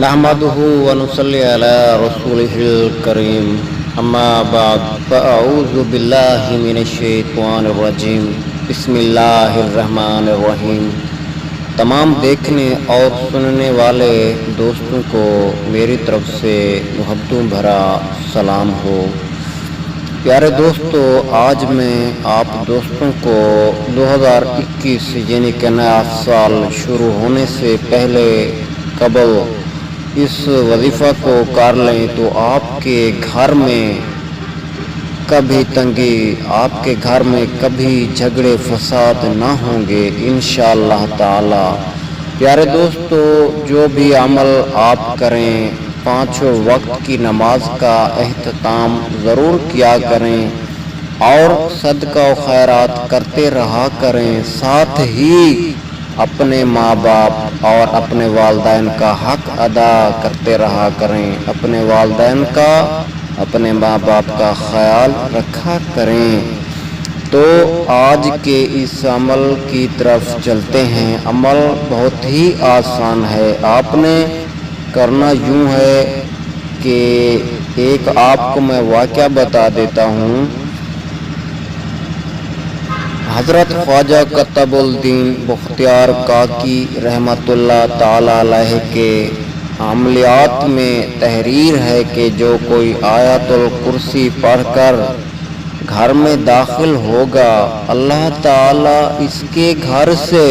نحمده ونصلي على رسوله الكريم اما بعد فاعوذ باللہ من الشیطان الرجیم بسم اللہ الرحمن الرحیم۔ تمام دیکھنے اور سننے والے دوستوں کو میری طرف سے محبتوں بھرا سلام ہو۔ پیارے دوستو، آج میں آپ دوستوں کو 2021 یعنی کہ نیا سال شروع ہونے سے پہلے قبل اس وظیفہ کو کر لیں تو آپ کے گھر میں کبھی تنگی، آپ کے گھر میں کبھی جھگڑے فساد نہ ہوں گے انشاءاللہ تعالی۔ پیارے دوستو، جو بھی عمل آپ کریں، 5 وقت کی نماز کا اہتمام ضرور کیا کریں اور صدقہ و خیرات کرتے رہا کریں، ساتھ ہی اپنے ماں باپ اور اپنے والدین کا حق ادا کرتے رہا کریں، اپنے والدین کا، اپنے ماں باپ کا خیال رکھا کریں۔ تو آج کے اس عمل کی طرف چلتے ہیں۔ عمل بہت ہی آسان ہے، آپ نے کرنا یوں ہے کہ ایک آپ کو میں واقعہ بتا دیتا ہوں۔ حضرت خواجہ قطب الدین بختیار کاکی رحمۃ اللہ تعالی علیہ کے عملیات میں تحریر ہے کہ جو کوئی آیت الکرسی پڑھ کر گھر میں داخل ہوگا، اللہ تعالی اس کے گھر سے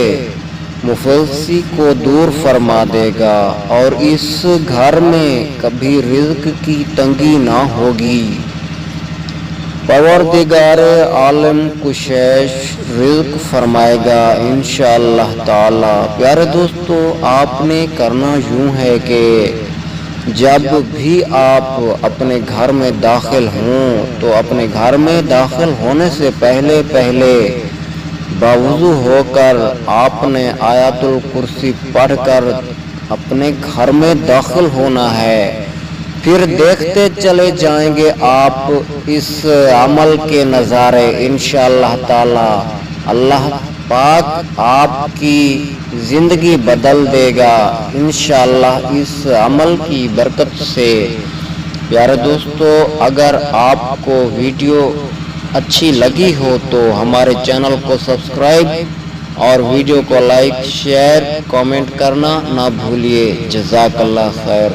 مفلسی کو دور فرما دے گا اور اس گھر میں کبھی رزق کی تنگی نہ ہوگی۔ پروردگار عالم کشش رزق فرمائے گا انشاءاللہ تعالی۔ پیارے دوستو، آپ نے کرنا یوں ہے کہ جب بھی آپ اپنے گھر میں داخل ہوں تو اپنے گھر میں داخل ہونے سے پہلے باوضو ہو کر آپ نے آیت الکرسی پڑھ کر اپنے گھر میں داخل ہونا ہے۔ پھر دیکھتے چلے جائیں گے آپ اس عمل کے نظارے انشاءاللہ تعالی۔ اللہ پاک آپ کی زندگی بدل دے گا انشاءاللہ اس عمل کی برکت سے۔ پیارے دوستو، اگر آپ کو ویڈیو اچھی لگی ہو تو ہمارے چینل کو سبسکرائب اور ویڈیو کو لائک، شیئر، کامنٹ کرنا نہ بھولیے۔ جزاک اللہ خیر۔